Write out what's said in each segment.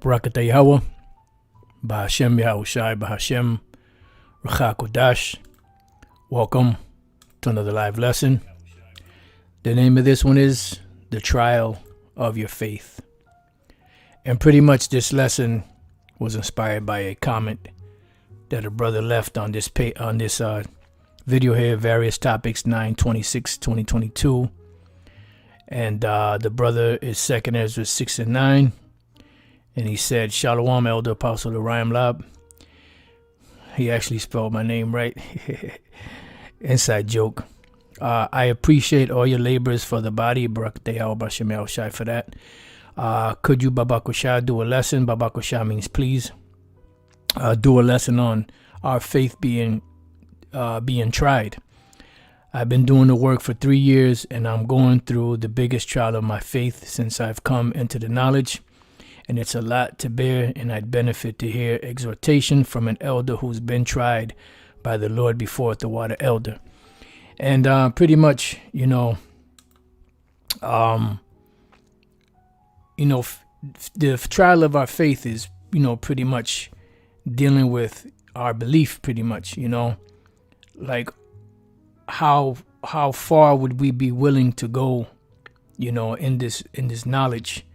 Barakatah Yahweh, Bahashem Yahushai, Bahashem Rachakodash. Welcome to another live lesson. The name of this one is The Trial of Your Faith. And pretty much this lesson was inspired by a comment that a brother left on this video here, various topics, 9/26/2022. And the brother is 2nd Ezra 6 and 9. And he said, Shalom, Elder Apostle Uriam Lab. He actually spelled my name right. Inside joke. I appreciate all your labors for the body. Barakatah Yahweh Bashem Yahushai for that. Could you, Babakosha, do a lesson? Babakosha means please. Do a lesson on our faith being tried. I've been doing the work for 3 years, and I'm going through the biggest trial of my faith since I've come into the knowledge. And it's a lot to bear, and I'd benefit to hear exhortation from an elder who's been tried by the Lord before the water elder. And pretty much, the trial of our faith is, pretty much dealing with our belief, pretty much, like how far would we be willing to go, in this knowledge,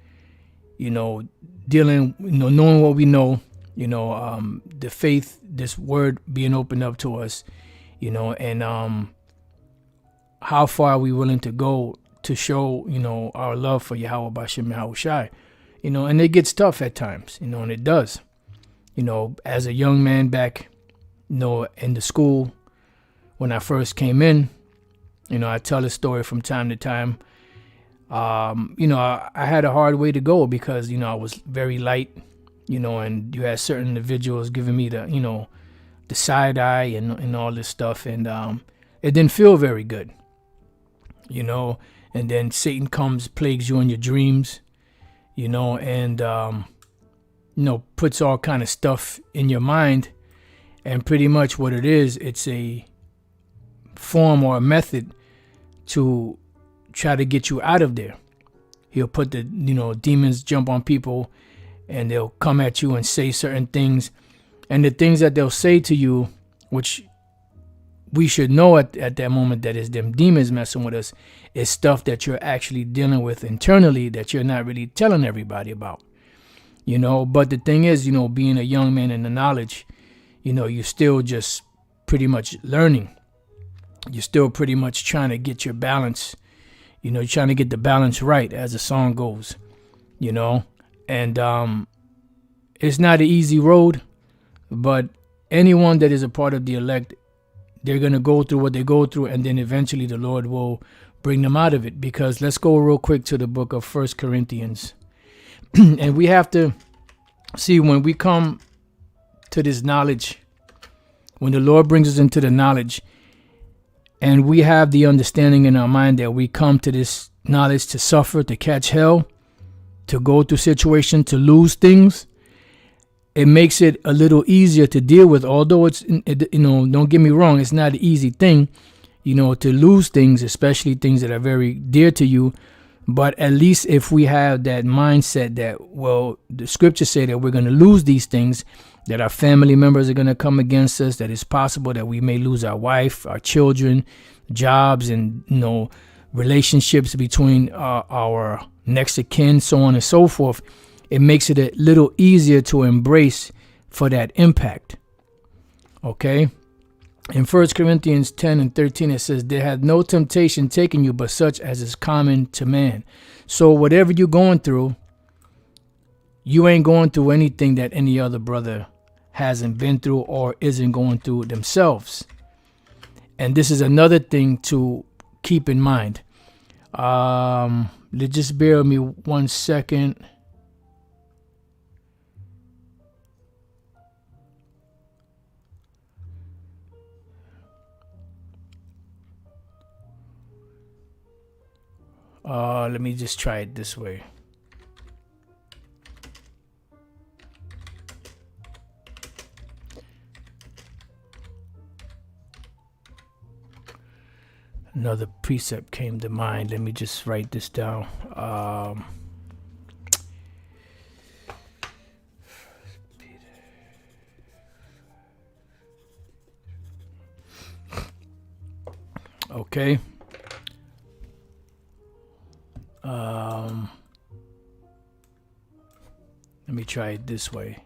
dealing, knowing what we know, the faith, this word being opened up to us, and how far are we willing to go to show, our love for Yahweh Bashem Yahushai, and it gets tough at times, and it does, as a young man back, in the school, when I first came in, I tell a story from time to time. I had a hard way to go because, I was very light, and you had certain individuals giving me the side eye and all this stuff. And it didn't feel very good, and then Satan comes, plagues you in your dreams, and, puts all kind of stuff in your mind. And pretty much what it is, it's a form or a method to try to get you out of there. He'll put the, demons jump on people and they'll come at you and say certain things. And the things that they'll say to you, which we should know at that moment that is them demons messing with us, is stuff that you're actually dealing with internally that you're not really telling everybody about. But the thing is, being a young man in the knowledge, you're still just pretty much learning. You're still pretty much trying to get your balance. You're trying to get the balance right, as the song goes, and it's not an easy road, but anyone that is a part of the elect, they're going to go through what they go through, and then eventually the Lord will bring them out of it. Because let's go real quick to the book of 1 Corinthians. And we have to see, when we come to this knowledge, when the Lord brings us into the knowledge, and we have the understanding in our mind that we come to this knowledge to suffer, to catch hell, to go through situations, to lose things, it makes it a little easier to deal with. Although don't get me wrong, it's not an easy thing, to lose things, especially things that are very dear to you. But at least if we have that mindset that, well, the scriptures say that we're going to lose these things, that our family members are going to come against us, that it's possible that we may lose our wife, our children, jobs, and, relationships between our next of kin, so on and so forth. It makes it a little easier to embrace for that impact. Okay? In 1 Corinthians 10 and 13, it says, there hath no temptation taken you but such as is common to man. So whatever you're going through, you ain't going through anything that any other brother hasn't been through or isn't going through themselves. And this is another thing to keep in mind. Just bear with me 1 second. Let me just try it this way. Another precept came to mind. Let me just write this down. Okay. Let me try it this way.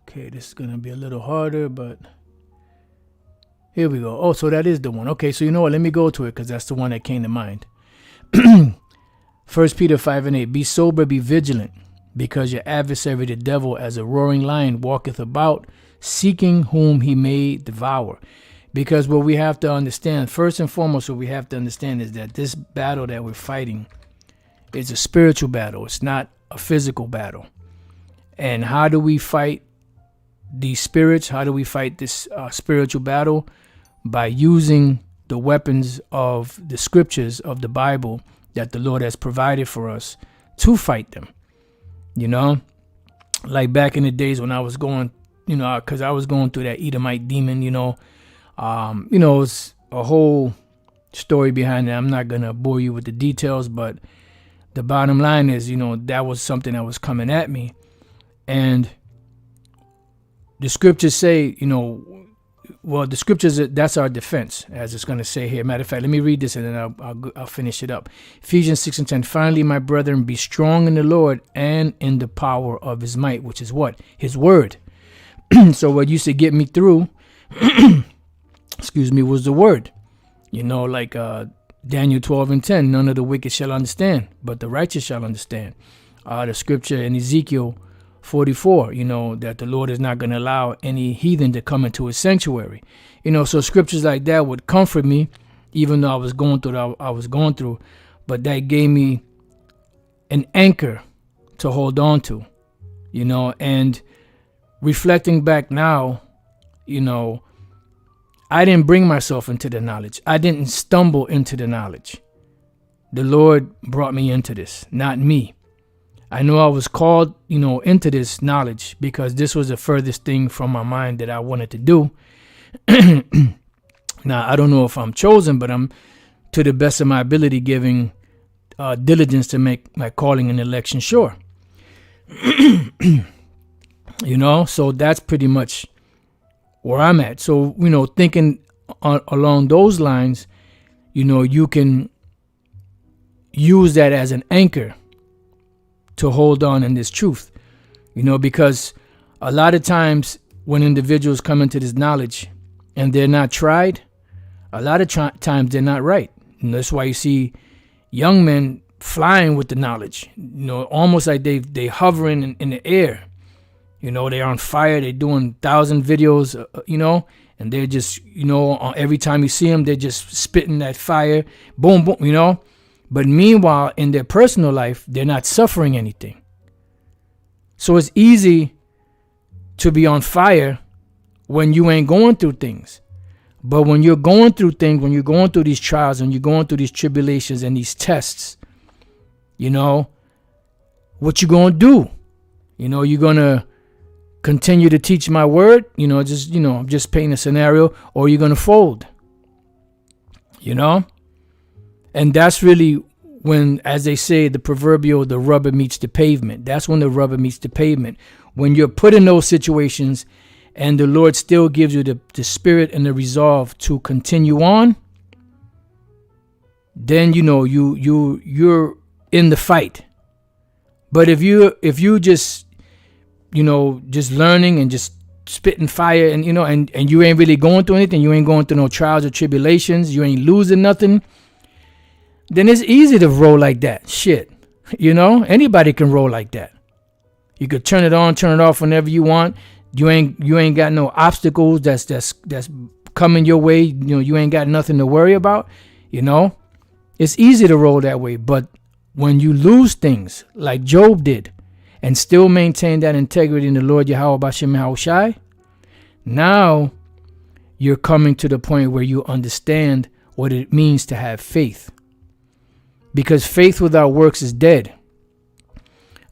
Okay, this is gonna be a little harder, but here we go. Oh, so that is the one. Okay, so you know what? Let me go to it because that's the one that came to mind. 1 Peter 5:8. Be sober, be vigilant, because your adversary the devil as a roaring lion walketh about, seeking whom he may devour. Because what we have to understand, first and foremost, what we have to understand is that this battle that we're fighting is a spiritual battle. It's not a physical battle. And how do we fight these spirits? How do we fight this spiritual battle? By using the weapons of the scriptures of the Bible that the Lord has provided for us to fight them. You know, like back in the days when I was going, you know, because I was going through that Edomite demon, it's a whole story behind it. I'm not going to bore you with the details, but the bottom line is, that was something that was coming at me. And the scriptures say, the scriptures, that's our defense, as it's going to say here. Matter of fact, let me read this and then I'll finish it up. Ephesians 6:10. Finally, my brethren, be strong in the Lord and in the power of his might, which is what? His word. So what used to get me through, was the word. Like Daniel 12:10, none of the wicked shall understand, but the righteous shall understand. The scripture in Ezekiel 44, that the Lord is not going to allow any heathen to come into his sanctuary. So scriptures like that would comfort me, even though I was going through what I was going through. But that gave me an anchor to hold on to, and reflecting back now, I didn't bring myself into the knowledge. I didn't stumble into the knowledge. The Lord brought me into this, not me. I know I was called, into this knowledge because this was the furthest thing from my mind that I wanted to do. Now, I don't know if I'm chosen, but I'm, to the best of my ability, giving diligence to make my calling and election sure. So that's pretty much where I'm at. So, thinking along those lines, you can use that as an anchor to hold on in this truth, because a lot of times when individuals come into this knowledge and they're not tried, a lot of times they're not right. And that's why you see young men flying with the knowledge, almost like they hovering in the air. They're on fire. They're doing 1,000 videos, and they're just, every time you see them, they're just spitting that fire, boom, boom, But meanwhile, in their personal life, they're not suffering anything. So it's easy to be on fire when you ain't going through things. But when you're going through things, when you're going through these trials and you're going through these tribulations and these tests, what you going to do? You're going to continue to teach my word, I'm just painting a scenario, or you're going to fold, And that's really when, as they say, the proverbial, the rubber meets the pavement. That's when the rubber meets the pavement. When you're put in those situations and the Lord still gives you the spirit and the resolve to continue on, then, you're in the fight. But if you just, just learning and just spitting fire and, and you ain't really going through anything, you ain't going through no trials or tribulations, you ain't losing nothing, then it's easy to roll like that. Shit. Anybody can roll like that. You could turn it on, turn it off whenever you want. You ain't got no obstacles that's coming your way. You ain't got nothing to worry about. It's easy to roll that way. But when you lose things like Job did and still maintain that integrity in the Lord Yahweh Bashem Yahushai, now you're coming to the point where you understand what it means to have faith. Because faith without works is dead.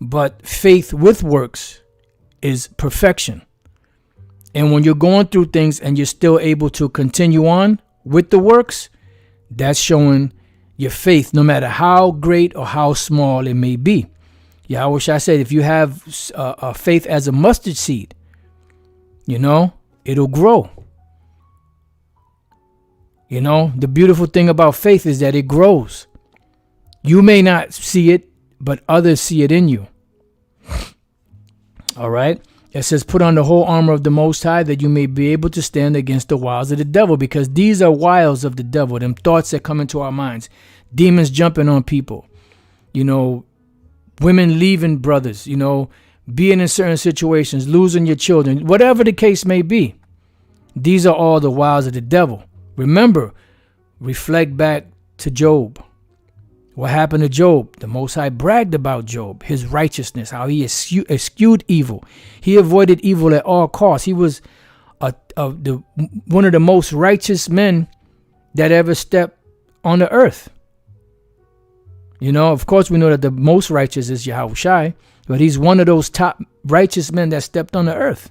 But faith with works is perfection. And when you're going through things and you're still able to continue on with the works, that's showing your faith, no matter how great or how small it may be. Yahweh said, if you have faith as a mustard seed, it'll grow. The beautiful thing about faith is that it grows. You may not see it, but others see it in you. All right. It says, put on the whole armor of the Most High, that you may be able to stand against the wiles of the devil, because these are wiles of the devil, them thoughts that come into our minds, demons jumping on people, women leaving brothers, being in certain situations, losing your children, whatever the case may be. These are all the wiles of the devil. Remember, reflect back to Job. What happened to Job? The Most High bragged about Job, his righteousness, how he eschewed evil. He avoided evil at all costs. He was one of the most righteous men that ever stepped on the earth. Of course, we know that the most righteous is Yahushai, but he's one of those top righteous men that stepped on the earth.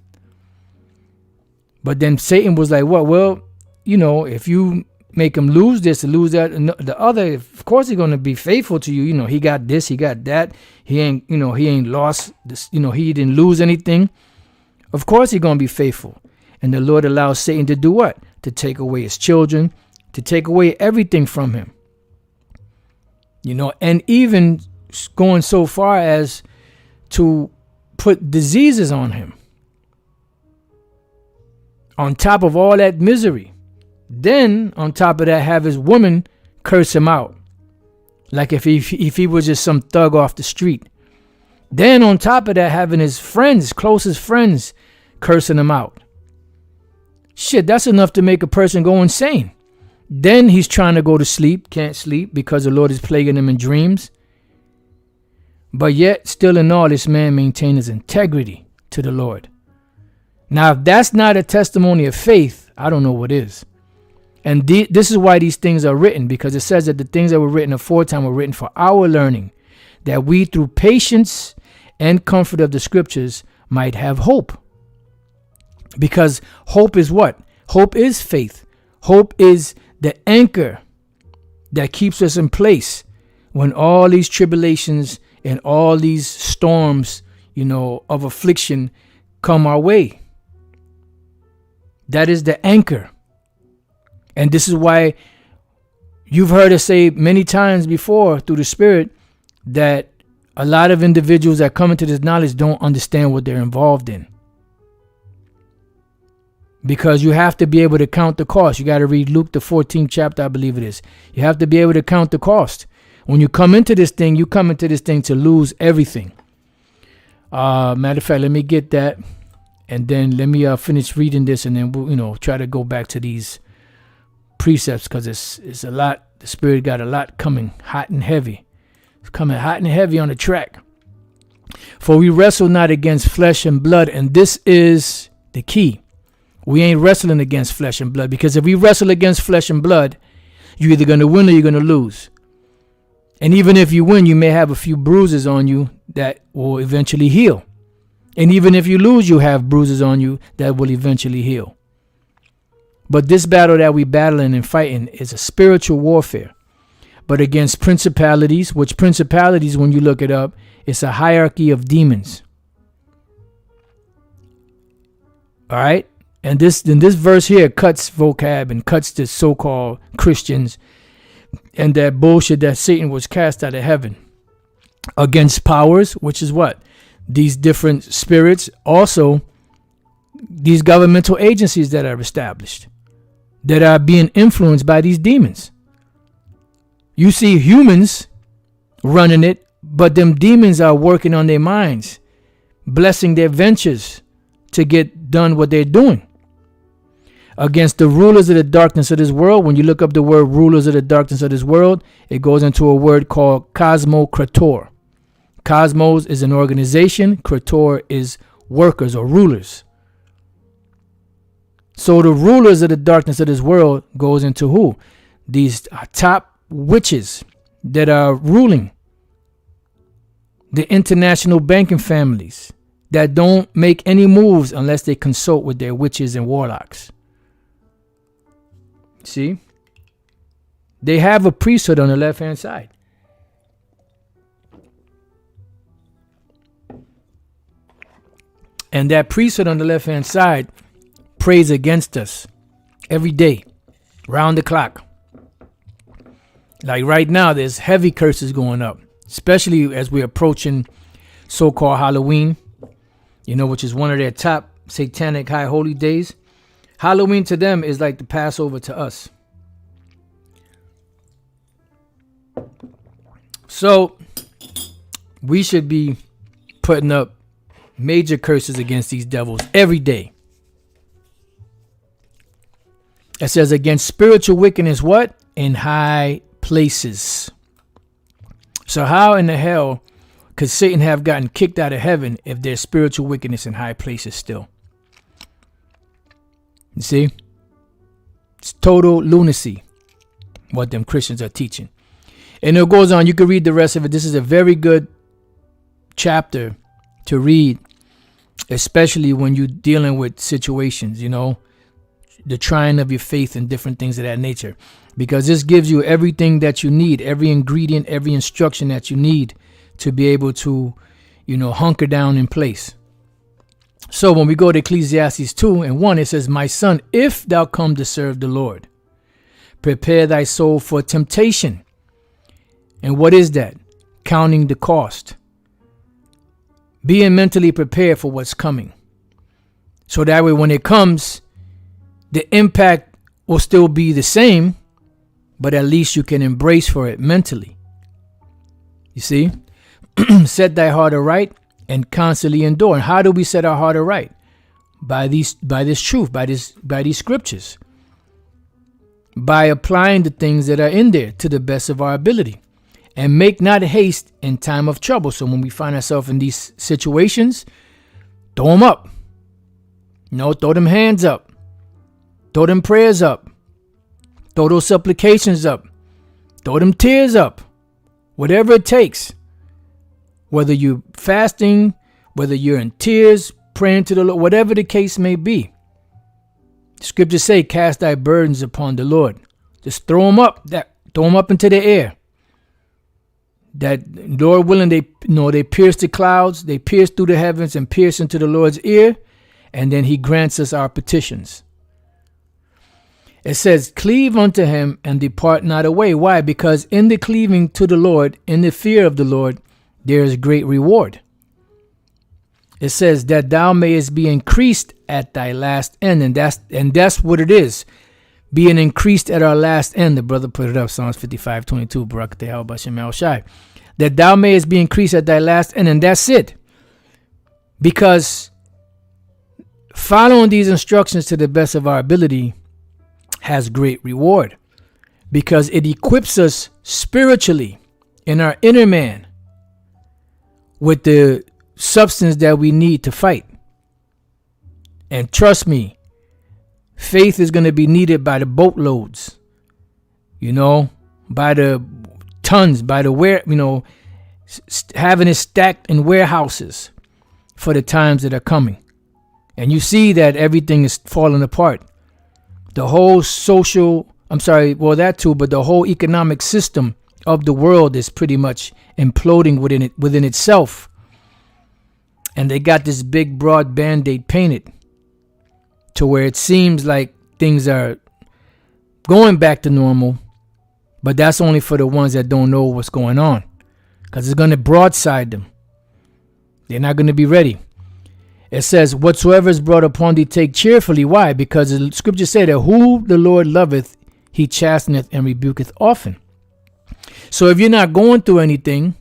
But then Satan was like, what? Well, if you make him lose this and lose that and the other, of course he's going to be faithful to you. He got this, he got that. He ain't lost this, he didn't lose anything. Of course he's going to be faithful. And the Lord allows Satan to do what? To take away his children, to take away everything from him. And even going so far as to put diseases on him. On top of all that misery. Then, on top of that, have his woman curse him out. Like if he was just some thug off the street. Then, on top of that, having his friends, closest friends, cursing him out. Shit, that's enough to make a person go insane. Then he's trying to go to sleep, can't sleep because the Lord is plaguing him in dreams. But yet, still in all, this man maintained his integrity to the Lord. Now, if that's not a testimony of faith, I don't know what is. And this is why these things are written, because it says that the things that were written aforetime were written for our learning, that we through patience and comfort of the scriptures might have hope. Because hope is what? Hope is faith. Hope is the anchor that keeps us in place when all these tribulations and all these storms, of affliction come our way. That is the anchor. And this is why you've heard us say many times before through the Spirit that a lot of individuals that come into this knowledge don't understand what they're involved in. Because you have to be able to count the cost. You got to read Luke, the 14th chapter, I believe it is. You have to be able to count the cost. When you come into this thing, you come into this thing to lose everything. Matter of fact, let me get that. And then let me finish reading this, and then we'll, try to go back to these precepts, because it's a lot. The Spirit got a lot coming hot and heavy. It's coming hot and heavy on the track. For we wrestle not against flesh and blood, and this is the key. We ain't wrestling against flesh and blood, because if we wrestle against flesh and blood, you're either going to win or you're going to lose. And even if you win, you may have a few bruises on you that will eventually heal. And even if you lose, you have bruises on you that will eventually heal. But this battle that we battling and fighting is a spiritual warfare. But against principalities, which principalities, when you look it up, it's a hierarchy of demons. All right? And this verse here cuts vocab and cuts the so-called Christians and that bullshit that Satan was cast out of heaven. Against powers, which is what? These different spirits. Also, these governmental agencies that are established, that are being influenced by these demons. You see humans running it, but them demons are working on their minds, blessing their ventures to get done what they're doing. Against the rulers of the darkness of this world. When you look up the word rulers of the darkness of this world, it goes into a word called cosmokrator. Cosmos is an organization. Krator is workers or rulers. So the rulers of the darkness of this world goes into who? These top witches that are ruling the international banking families that don't make any moves unless they consult with their witches and warlocks. See? They have a priesthood on the left-hand side. And that priesthood on the left-hand side prays against us every day, round the clock. Like right now, there's heavy curses going up, especially as we're approaching so-called Halloween, which is one of their top satanic high holy days. Halloween to them is like the Passover to us. So we should be putting up major curses against these devils every day. It says against spiritual wickedness, what? In high places. So how in the hell could Satan have gotten kicked out of heaven if there's spiritual wickedness in high places still? You see? It's total lunacy what them Christians are teaching. And it goes on. You can read the rest of it. This is a very good chapter to read, especially when you're dealing with situations, the trying of your faith and different things of that nature. Because this gives you everything that you need, every ingredient, every instruction that you need to be able to, hunker down in place. So when we go to Ecclesiastes 2:1, it says, my son, if thou come to serve the Lord, prepare thy soul for temptation. And what is that? Counting the cost. Being mentally prepared for what's coming. So that way when it comes, the impact will still be the same, but at least you can embrace for it mentally. You see? Set thy heart aright and constantly endure. And how do we set our heart aright? By this truth, by these scriptures. By applying the things that are in there to the best of our ability. And make not haste in time of trouble. So when we find ourselves in these situations, throw them up. Throw them hands up. Throw them prayers up. Throw those supplications up. Throw them tears up. Whatever it takes. Whether you're fasting, whether you're in tears, praying to the Lord, whatever the case may be. The scriptures say, cast thy burdens upon the Lord. Just throw them up. Throw them up into the air. That Lord willing, they pierce the clouds, they pierce through the heavens and pierce into the Lord's ear, and then he grants us our petitions. It says, cleave unto him and depart not away. Why? Because in the cleaving to the Lord, in the fear of the Lord, there is great reward. It says that thou mayest be increased at thy last end, and that's what it is. Being increased at our last end. The brother put it up, Psalms 55:22. Barak Tehal Bashem El Shai. That thou mayest be increased at thy last end, and that's it. Because following these instructions to the best of our ability has great reward. Because it equips us spiritually in our inner man with the substance that we need to fight. And trust me, faith is going to be needed by the boatloads, by the tons, by the having it stacked in warehouses for the times that are coming. And you see that everything is falling apart. The whole that too, but the whole economic system of the world is pretty much imploding within itself. And they got this big broad band-aid painted to where it seems like things are going back to normal, but that's only for the ones that don't know what's going on, because it's going to broadside them. They're not going to be ready. It says, whatsoever is brought upon thee, take cheerfully. Why? Because the scripture said that who the Lord loveth, he chasteneth and rebuketh often. So if you're not going through anything,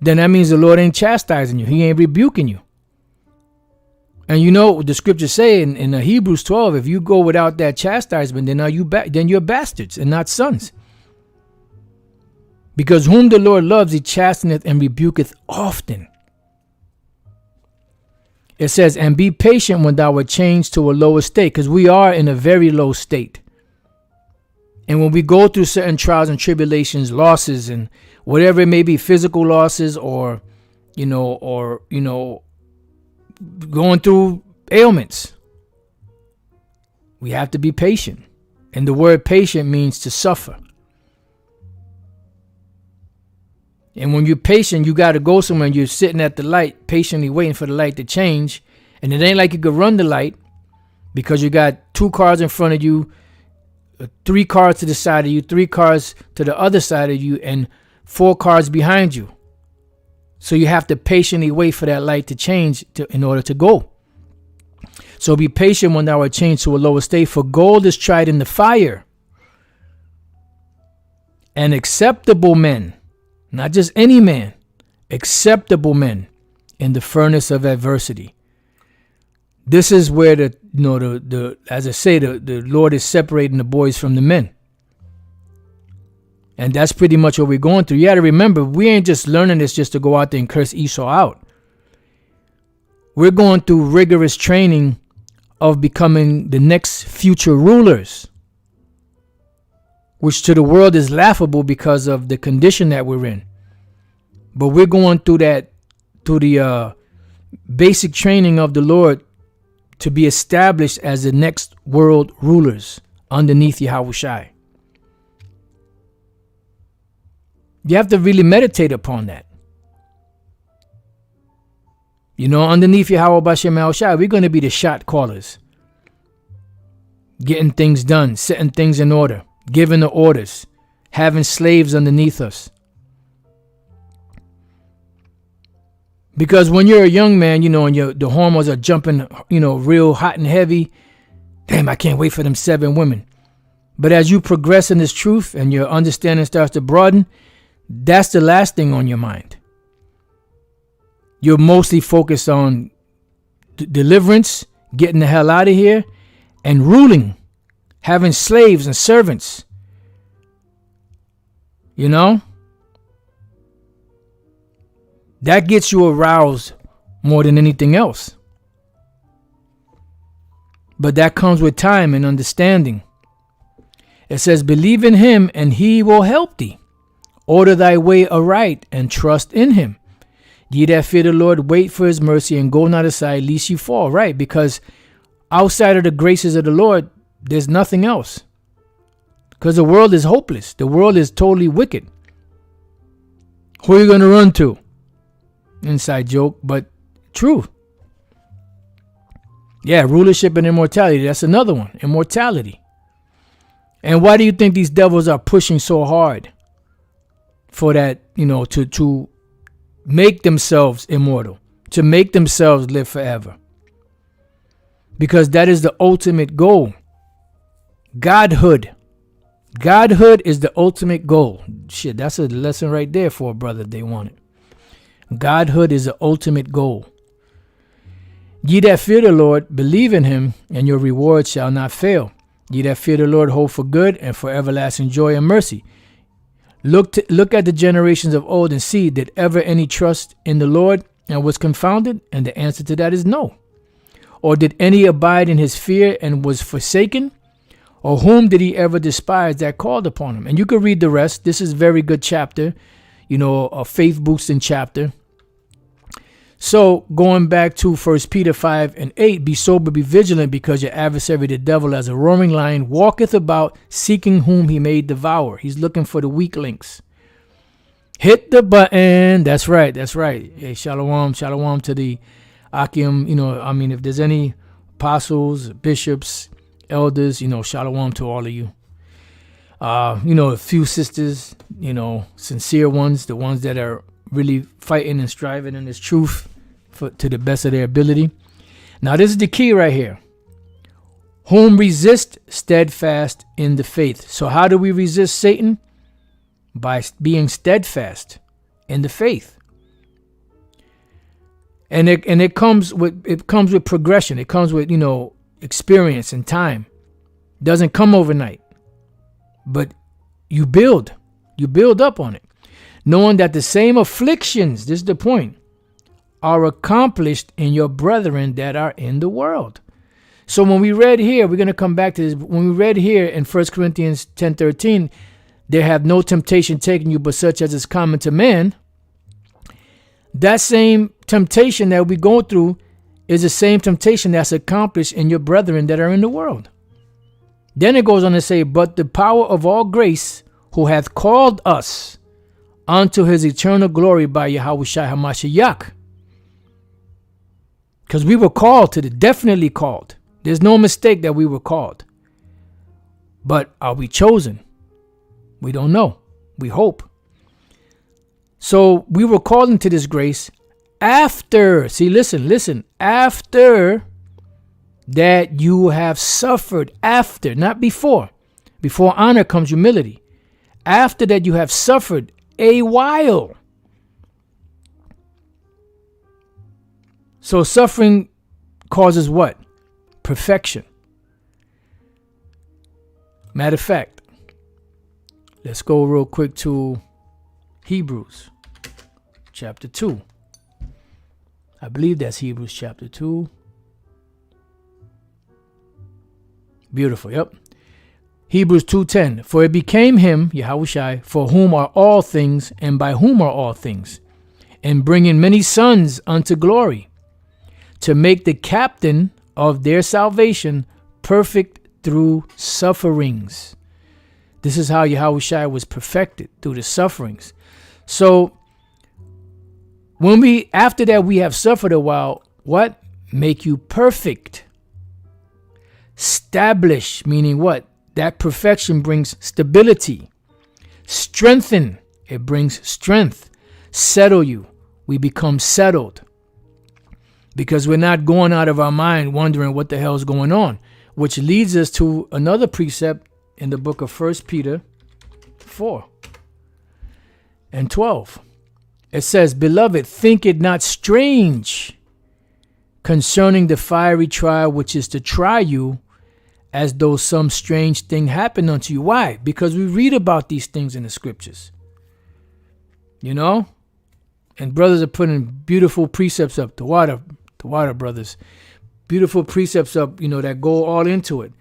then that means the Lord ain't chastising you. He ain't rebuking you. And the scriptures say in Hebrews 12, if you go without that chastisement, then you're bastards and not sons. Because whom the Lord loves, he chasteneth and rebuketh often. It says, and be patient when thou art changed to a lower state, because we are in a very low state. And when we go through certain trials and tribulations, losses, and whatever it may be, physical losses or going through ailments, we have to be patient. And the word patient means to suffer. And when you're patient, you got to go somewhere and you're sitting at the light, patiently waiting for the light to change. And it ain't like you could run the light because you got 2 cars in front of you, 3 cars to the side of you, 3 cars to the other side of you, and 4 cars behind you. So you have to patiently wait for that light to change in order to go. So be patient when thou art changed to a lower state, for gold is tried in the fire. And acceptable men, not just any man, acceptable men in the furnace of adversity. This is where as I say, the Lord is separating the boys from the men. And that's pretty much what we're going through. You got to remember, we ain't just learning this just to go out there and curse Esau out. We're going through rigorous training of becoming the next future rulers, which to the world is laughable because of the condition that we're in. But we're going through the basic training of the Lord to be established as the next world rulers underneath Yahushai. You have to really meditate upon that. Underneath Yahweh Bashem Yahushai, we're going to be the shot callers. Getting things done, setting things in order, giving the orders, having slaves underneath us. Because when you're a young man, and the hormones are jumping, real hot and heavy, damn, I can't wait for them 7 women. But as you progress in this truth and your understanding starts to broaden, that's the last thing on your mind. You're mostly focused on deliverance, getting the hell out of here, and ruling, having slaves and servants. That gets you aroused more than anything else. But that comes with time and understanding. It says, believe in him and he will help thee. Order thy way aright and trust in him. Ye that fear the Lord, wait for his mercy and go not aside, lest you fall. Right? Because outside of the graces of the Lord, there's nothing else. Because the world is hopeless. The world is totally wicked. Who are you going to run to? Inside joke, but true. Yeah, rulership and immortality. That's another one. Immortality. And why do you think these devils are pushing so hard for that, to make themselves immortal, to make themselves live forever? Because that is the ultimate goal. Godhood. Godhood is the ultimate goal. Shit, that's a lesson right there for a brother if they want it. Godhood is the ultimate goal. Ye that fear the Lord, believe in him, and your reward shall not fail. Ye that fear the Lord, hope for good and for everlasting joy and mercy. Look at the generations of old and see, did ever any trust in the Lord and was confounded? And the answer to that is no. Or did any abide in his fear and was forsaken? Or whom did he ever despise that called upon him? And you can read the rest. This is a very good chapter, a faith boosting chapter. So going back to 1 Peter 5:8, be sober, be vigilant, because your adversary, the devil, as a roaring lion, walketh about, seeking whom he may devour. He's looking for the weak links. Hit the button. That's right. Hey, shalom to the Akim. If there's any apostles, bishops, elders, shalom to all of you. A few sisters, sincere ones, the ones that are really fighting and striving in this truth to the best of their ability. Now, this is the key right here. Whom resist steadfast in the faith. So how do we resist Satan? By being steadfast in the faith. And it comes with progression. It comes with, experience and time. It doesn't come overnight. But you build up on it. Knowing that the same afflictions, this is the point, are accomplished in your brethren that are in the world. So when we read here, we're going to come back to this. When we read here in 1 Corinthians 10:13, there have no temptation taken you but such as is common to man. That same temptation that we go through is the same temptation that's accomplished in your brethren that are in the world. Then it goes on to say, but the power of all grace, who hath called us unto his eternal glory by Yahushua HaMashiach. Because we were called to definitely called. There's no mistake that we were called. But are we chosen? We don't know. We hope. So we were called into this grace after, see, listen, after that you have suffered, after, not before. Before honor comes humility. After that you have suffered a while. So suffering causes what? Perfection. Matter of fact, let's go real quick to Hebrews chapter 2. I believe that's Hebrews chapter 2. Beautiful, yep. Hebrews 2:10. For it became him, Yahushai, for whom are all things, and by whom are all things, and bringing many sons unto glory, to make the captain of their salvation perfect through sufferings. This is how Yahushai was perfected, through the sufferings. So when after that we have suffered a while, what? Make you perfect. Establish, meaning what? That perfection brings stability. Strengthen, it brings strength. Settle you, we become settled. Because we're not going out of our mind wondering what the hell is going on. Which leads us to another precept in the book of 1 Peter 4 and 12. It says, Beloved, think it not strange concerning the fiery trial which is to try you, as though some strange thing happened unto you. Why? Because we read about these things in the scriptures. You know? And brothers are putting beautiful precepts up. The water brothers. Beautiful precepts up, that go all into it.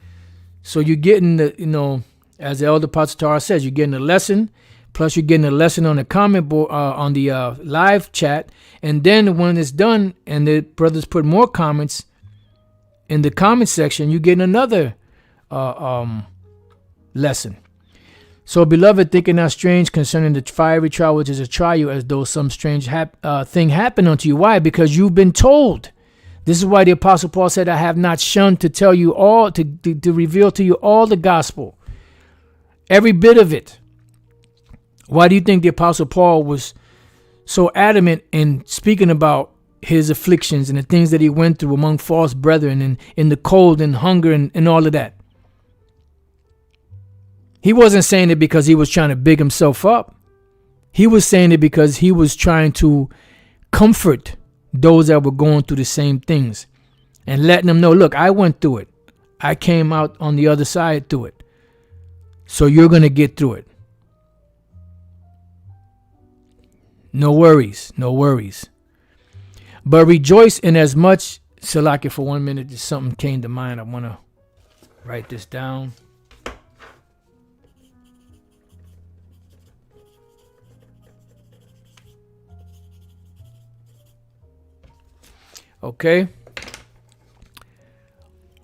So you're getting the, as the Elder Pastor says, you're getting a lesson, plus you're getting a lesson on the comment board, on the live chat. And then when it's done and the brothers put more comments in the comment section, you get another lesson. So, beloved, think it not strange concerning the fiery trial which is to try you, as though some strange thing happened unto you. Why? Because you've been told. This is why the Apostle Paul said, I have not shunned to tell you all, to reveal to you all the gospel. Every bit of it. Why do you think the Apostle Paul was so adamant in speaking about his afflictions and the things that he went through among false brethren and in the cold and hunger and all of that? He wasn't saying it because he was trying to big himself up. He was saying it because he was trying to comfort those that were going through the same things and letting them know, look, I went through it. I came out on the other side through it. So you're going to get through it. No worries. No worries. But rejoice in as much, Salaki, for 1 minute, just something came to mind. I want to write this down. Okay.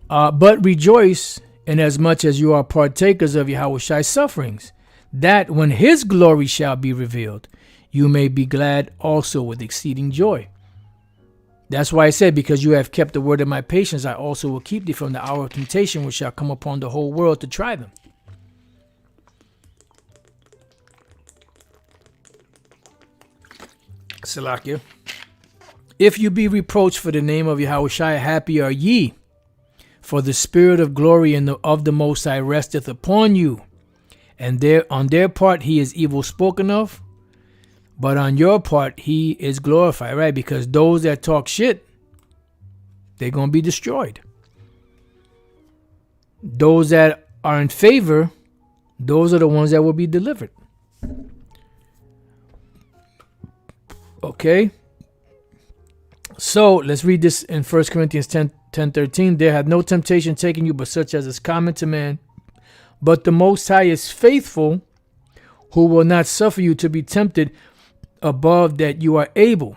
But rejoice in as much as you are partakers of Yahweh's sufferings, that when his glory shall be revealed, you may be glad also with exceeding joy. That's why I said, because you have kept the word of my patience, I also will keep thee from the hour of temptation which shall come upon the whole world to try them. Salakia. If you be reproached for the name of Yahushua, happy are ye, for the spirit of glory and of the Most High resteth upon you. And on their part he is evil spoken of, but on your part he is glorified, right? Because those that talk shit, they're going to be destroyed. Those that are in favor, those are the ones that will be delivered. Okay? So let's read this in 1 Corinthians 10:13. There hath no temptation taken you but such as is common to man. But the Most High is faithful, who will not suffer you to be tempted above that you are able.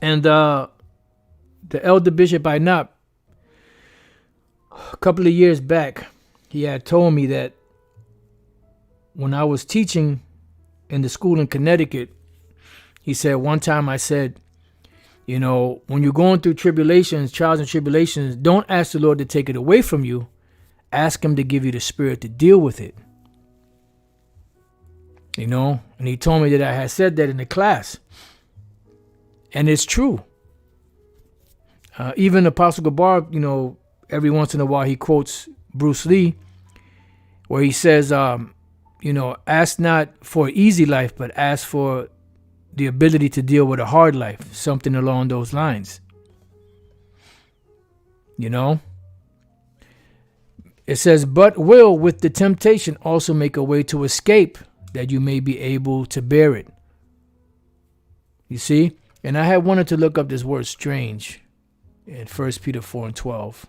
And the elder Bishop Ainap, a couple of years back, he had told me that when I was teaching in the school in Connecticut, he said, one time I said, when you're going through tribulations, trials and tribulations, don't ask the Lord to take it away from you. Ask him to give you the spirit to deal with it. And he told me that I had said that in the class. And it's true. Even Apostle Gabar, every once in a while he quotes Bruce Lee, where he says, ask not for an easy life, but ask for the ability to deal with a hard life, something along those lines. It says, but will with the temptation also make a way to escape, that you may be able to bear it. You see? And I had wanted to look up this word strange in 1 Peter 4:12.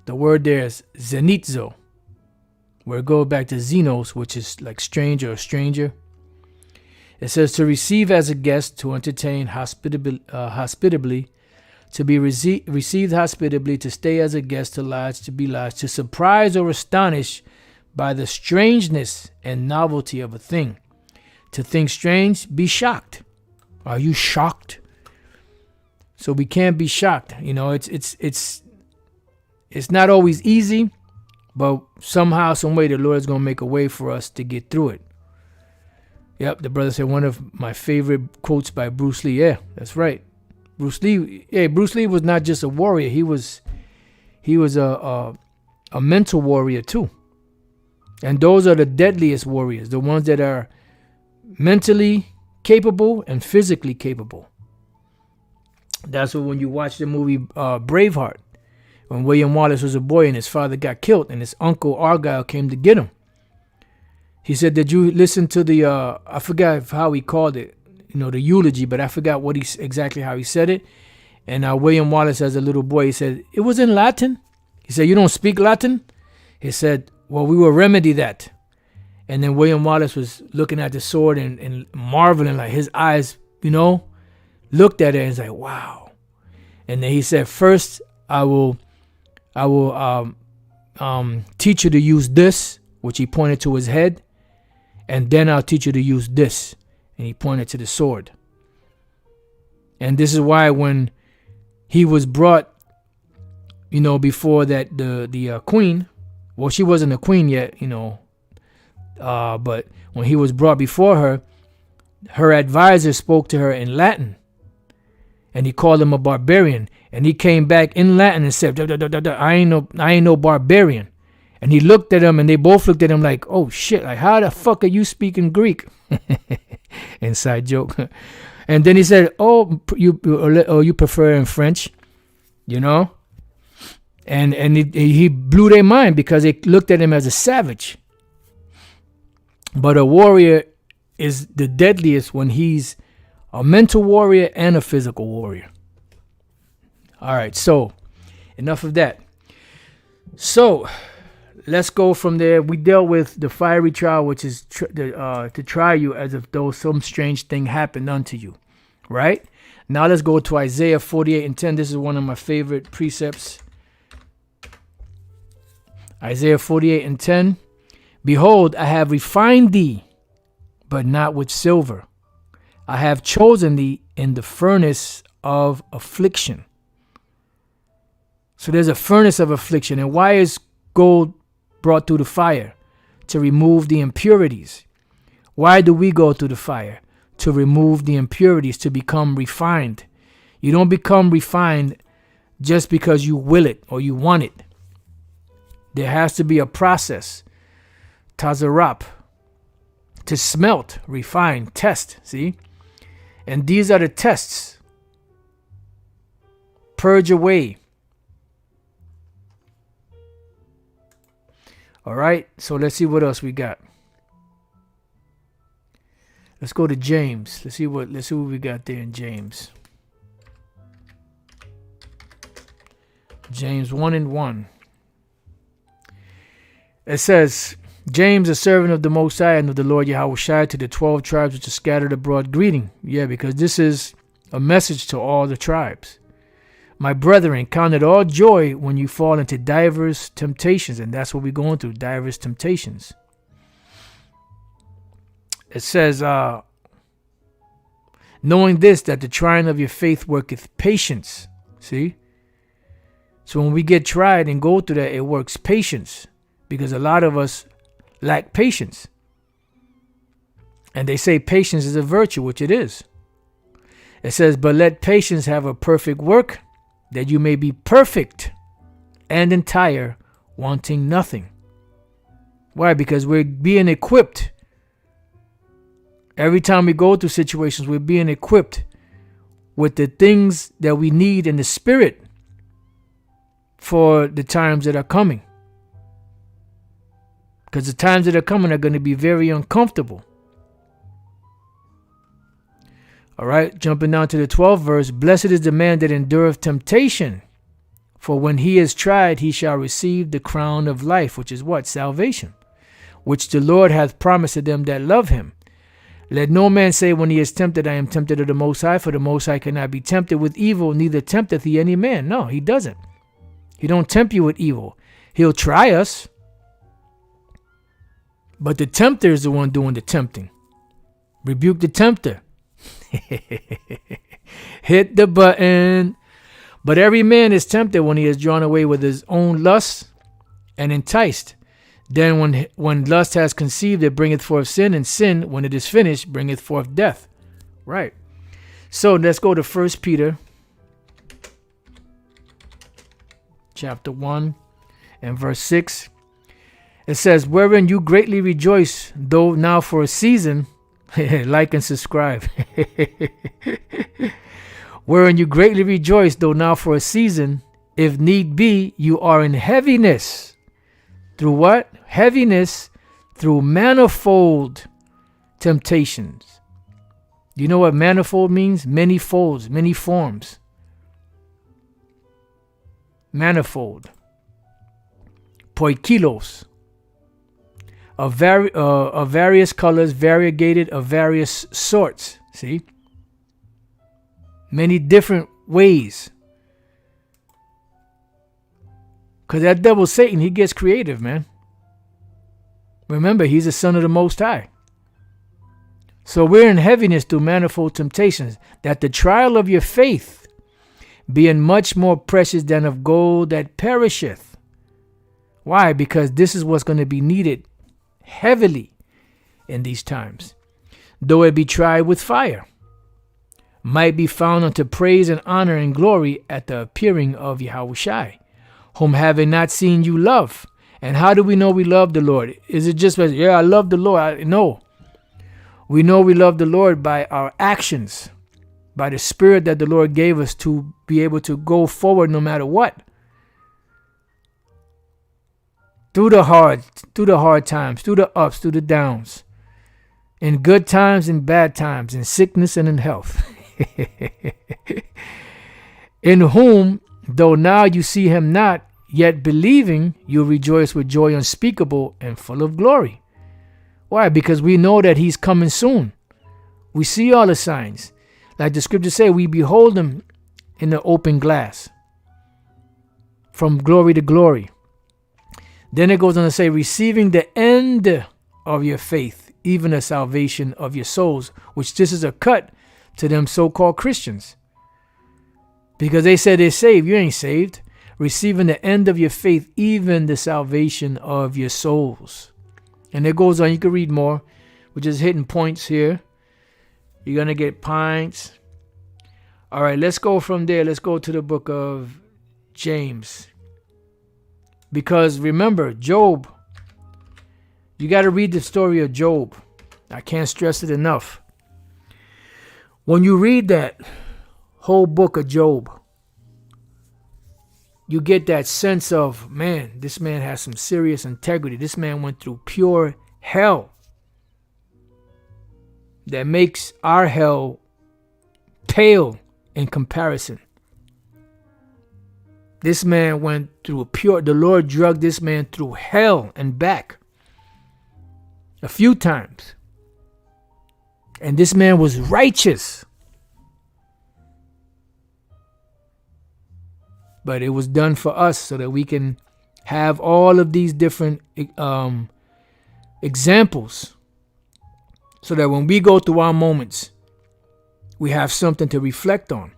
The word there is zenitzo, where it goes back to xenos, which is like strange or a stranger. It says to receive as a guest, to entertain hospitably, to be received hospitably, to stay as a guest, to lodge, to be lodged, to surprise or astonish by the strangeness and novelty of a thing. To think strange, be shocked. Are you shocked? So we can't be shocked. It's not always easy, but somehow, some way, the Lord is going to make a way for us to get through it. Yep, the brother said one of my favorite quotes by Bruce Lee. Yeah, that's right. Bruce Lee was not just a warrior. He was a mental warrior too. And those are the deadliest warriors, the ones that are mentally capable and physically capable. That's what when you watch the movie Braveheart, when William Wallace was a boy and his father got killed and his uncle Argyle came to get him. He said, did you listen to the, I forgot how he called it, the eulogy, but I forgot exactly how he said it. And William Wallace, as a little boy, he said, it was in Latin. He said, you don't speak Latin? He said, well, we will remedy that. And then William Wallace was looking at the sword and marveling, like his eyes, looked at it and he's like, wow. And then he said, first, I will teach you to use this, which he pointed to his head. And then I'll teach you to use this. And he pointed to the sword. And this is why when he was brought, before that, the queen, well, she wasn't a queen yet, but when he was brought before her, her advisor spoke to her in Latin. And he called him a barbarian. And he came back in Latin and said, I ain't no barbarian. And he looked at him, and they both looked at him like, oh, shit, like, how the fuck are you speaking Greek? Inside joke. And then he said, oh, you prefer in French, And he blew their mind because they looked at him as a savage. But a warrior is the deadliest when he's a mental warrior and a physical warrior. All right, so enough of that. So let's go from there. We dealt with the fiery trial, which is to try you as if though some strange thing happened unto you, right? Now let's go to Isaiah 48:10. This is one of my favorite precepts. Isaiah 48:10. Behold, I have refined thee, but not with silver. I have chosen thee in the furnace of affliction. So there's a furnace of affliction. And why is gold brought through the fire? To remove the impurities. Why do we go through the fire? To remove the impurities, to become refined. You don't become refined just because you will it or you want it. There has to be a process. Tazarap. To smelt, refine, test. See? And these are the tests. Purge away. All right, so let's see what else we got. Let's go to James. Let's see what we got there in James. James 1:1. It says, James, a servant of the Most High and of the Lord Yahushua, to the 12 tribes which are scattered abroad, greeting. Yeah, because this is a message to all the tribes. My brethren, count it all joy when you fall into diverse temptations. And that's what we're going through, diverse temptations. It says, knowing this, that the trying of your faith worketh patience. See? So when we get tried and go through that, it works patience. Because a lot of us lack patience. And they say patience is a virtue, which it is. It says, but let patience have a perfect work, that you may be perfect and entire, wanting nothing. Why? Because we're being equipped. Every time we go through situations, we're being equipped with the things that we need in the spirit for the times that are coming. Because the times that are coming are going to be very uncomfortable. All right, jumping down to the 12th verse. Blessed is the man that endureth temptation, for when he is tried, he shall receive the crown of life, which is what? Salvation, which the Lord hath promised to them that love him. Let no man say when he is tempted, I am tempted of the Most High, for the Most High cannot be tempted with evil, neither tempteth he any man. No, he doesn't. He don't tempt you with evil. He'll try us. But the tempter is the one doing the tempting. Rebuke the tempter. Hit the button. But every man is tempted when he is drawn away with his own lust and enticed. Then when lust has conceived, it bringeth forth sin, and sin, when it is finished, bringeth forth death. Right. So let's go to 1 Peter chapter 1 and verse 6. It says, wherein you greatly rejoice, though now for a season, like and subscribe. Wherein you greatly rejoice, though now for a season, if need be, you are in heaviness. Through what? Heaviness through manifold temptations. Do you know what manifold means? Many folds, many forms. Manifold. Poikilos. Of various colors, variegated, of various sorts. See? Many different ways. Because that devil Satan, he gets creative, man. Remember, he's the son of the Most High. So we're in heaviness through manifold temptations, that the trial of your faith, being much more precious than of gold that perisheth. Why? Because this is what's going to be needed heavily in these times. Though it be tried with fire, might be found unto praise and honor and glory at the appearing of Yahushai, whom having not seen you love. And how do we know we love the Lord? Is it just, yeah, I love the Lord? No. We know we love the Lord by our actions, by the spirit that the Lord gave us to be able to go forward no matter what. Through the hard times, through the ups, through the downs, in good times and bad times, in sickness and in health. In whom, though now you see him not, yet believing, you rejoice with joy unspeakable and full of glory. Why? Because we know that he's coming soon. We see all the signs. Like the scriptures say, we behold him in the open glass. From glory to glory. Then it goes on to say, receiving the end of your faith, even the salvation of your souls, which this is a cut to them so-called Christians. Because they said they're saved. You ain't saved. Receiving the end of your faith, even the salvation of your souls. And it goes on. You can read more. We're just hitting points here. You're going to get pints. All right, let's go from there. Let's go to the book of James. Because remember, Job, you got to read the story of Job. I can't stress it enough. When you read that whole book of Job, you get that sense of, man, this man has some serious integrity. This man went through pure hell that makes our hell pale in comparison. This man went through the Lord drugged this man through hell and back a few times. And this man was righteous. But it was done for us so that we can have all of these different examples so that when we go through our moments, we have something to reflect on.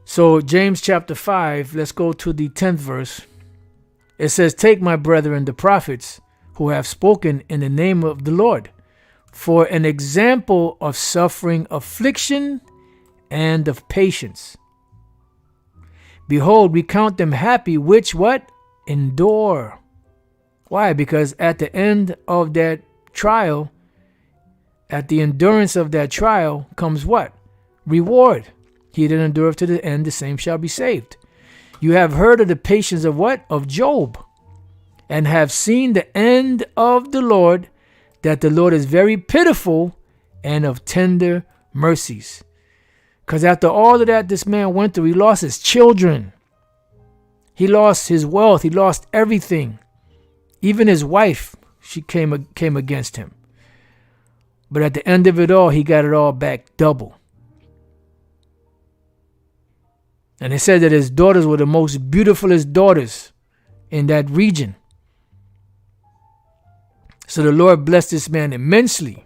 So James chapter 5, let's go to the 10th verse. It says, "Take my brethren, the prophets, who have spoken in the name of the Lord, for an example of suffering, affliction, and of patience. Behold, we count them happy which" what? "Endure." Why? Because at the end of that trial, at the endurance of that trial comes what? Reward. He that endureth to the end, the same shall be saved. You have heard of the patience of what? Of Job, and have seen the end of the Lord, that the Lord is very pitiful and of tender mercies. Because after all of that this man went through, he lost his children. He lost his wealth. He lost everything. Even his wife, she came against him. But at the end of it all, he got it all back double. And it said that his daughters were the most beautifulest daughters in that region. So the Lord blessed this man immensely.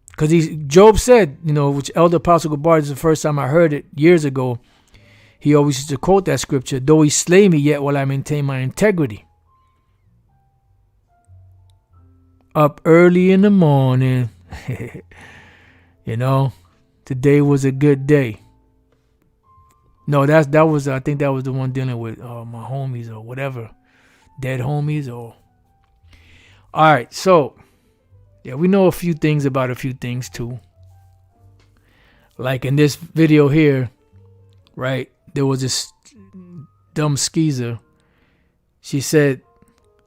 Because Job said, which Elder Apostle Gabbard is the first time I heard it years ago. He always used to quote that scripture, "Though he slay me, yet will I maintain my integrity." Up early in the morning. Today was a good day. No, that was I think that was the one dealing with my homies or whatever, dead homies or. All right, so yeah, we know a few things about a few things too. Like in this video here, right? There was this dumb skeezer. She said,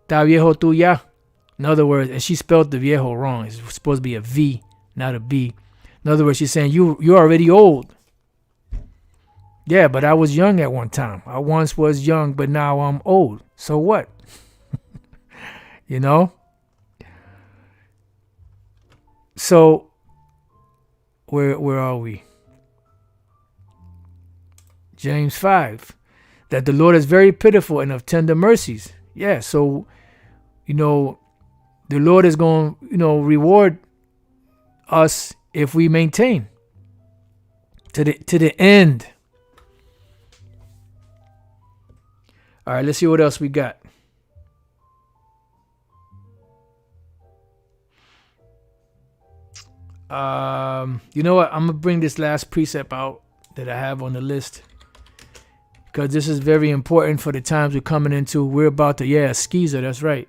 "Ta viejo tú ya." In other words, and she spelled the viejo wrong. It's supposed to be a V, not a B. In other words, she's saying you're already old. Yeah, but I was young at one time. I once was young, but now I'm old. So what? So where are we? James 5. That the Lord is very pitiful and of tender mercies. Yeah, so the Lord is going to reward us if we maintain to the end. All right, let's see what else we got. You know what? I'm going to bring this last precept out that I have on the list, because this is very important for the times we're coming into. We're about to, skeezer, that's right.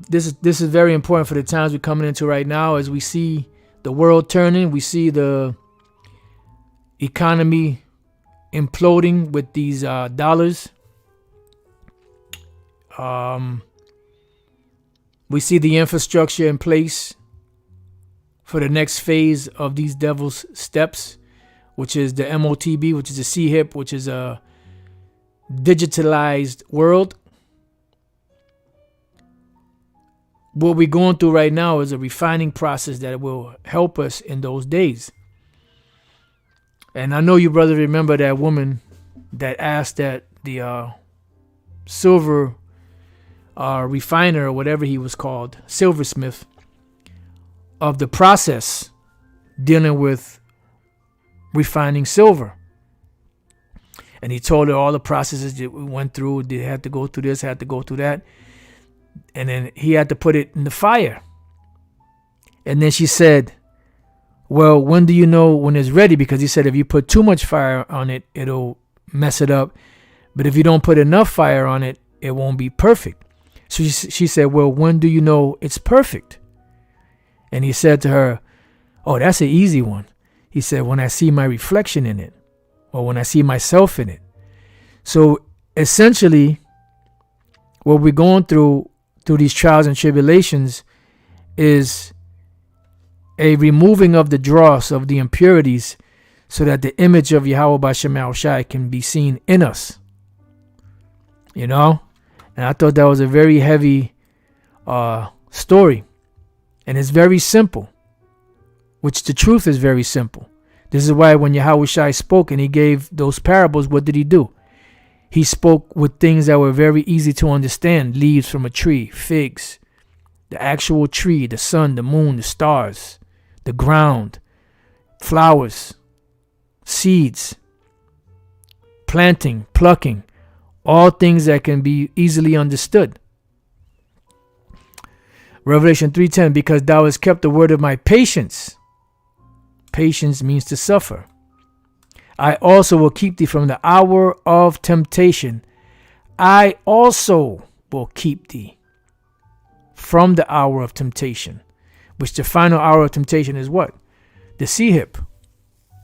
This is very important for the times we're coming into right now, as we see the world turning. We see the economy imploding with these dollars. We see the infrastructure in place for the next phase of these devil's steps, which is the MOTB, which is the CHIP, which is a digitalized world. What we're going through right now is a refining process that will help us in those days. And I know you brothers remember that woman that asked that the silver refiner, or whatever he was called, silversmith, of the process dealing with refining silver. And he told her all the processes that we went through. They had to go through this, had to go through that. And then he had to put it in the fire. And then she said, "Well, when do you know when it's ready?" Because he said if you put too much fire on it, it'll mess it up. But if you don't put enough fire on it, it won't be perfect. So she said, "Well, when do you know it's perfect?" And he said to her, "Oh, that's an easy one." He said, "When I see my reflection in it, or when I see myself in it." So essentially, what we're going through these trials and tribulations is a removing of the dross of the impurities, so that the image of Yahweh B'Shem Yahushai can be seen in us. And I thought that was a very heavy story. And it's very simple, which the truth is very simple. This is why when Yahushai spoke and he gave those parables, what did he do? He spoke with things that were very easy to understand. Leaves from a tree, figs, the actual tree, the sun, the moon, the stars, the ground, flowers, seeds, planting, plucking, all things that can be easily understood. Revelation 3:10, because thou hast kept the word of my patience. Patience means to suffer. I also will keep thee from the hour of temptation. I also will keep thee from the hour of temptation, which the final hour of temptation is what? The C-hip,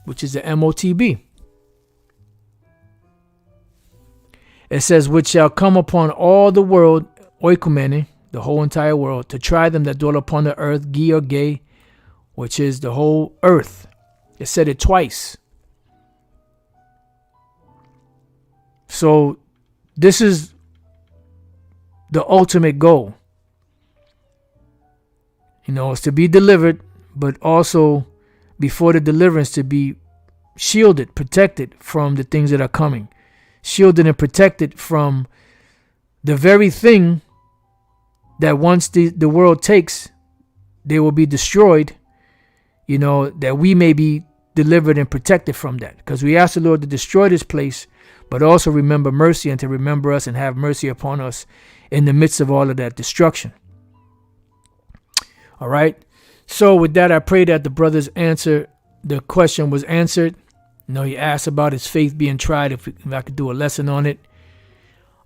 which is the MOTB. It says, which shall come upon all the world, oikumene, the whole entire world, to try them that dwell upon the earth, gi or gay, which is the whole earth. It said it twice. So this is the ultimate goal. It's to be delivered, but also before the deliverance to be shielded, protected from the things that are coming. Shielded and protected from the very thing that once the world takes, they will be destroyed, that we may be delivered and protected from that. Because we ask the Lord to destroy this place, but also remember mercy and to remember us and have mercy upon us in the midst of all of that destruction. All right. So with that, I pray that the brother's the question was answered. He asked about his faith being tried, if I could do a lesson on it.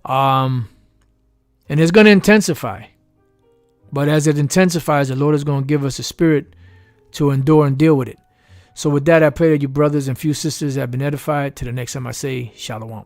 And it's going to intensify. But as it intensifies, the Lord is going to give us a spirit to endure and deal with it. So with that, I pray that you brothers and few sisters have been edified. To the next time I say, Shalom.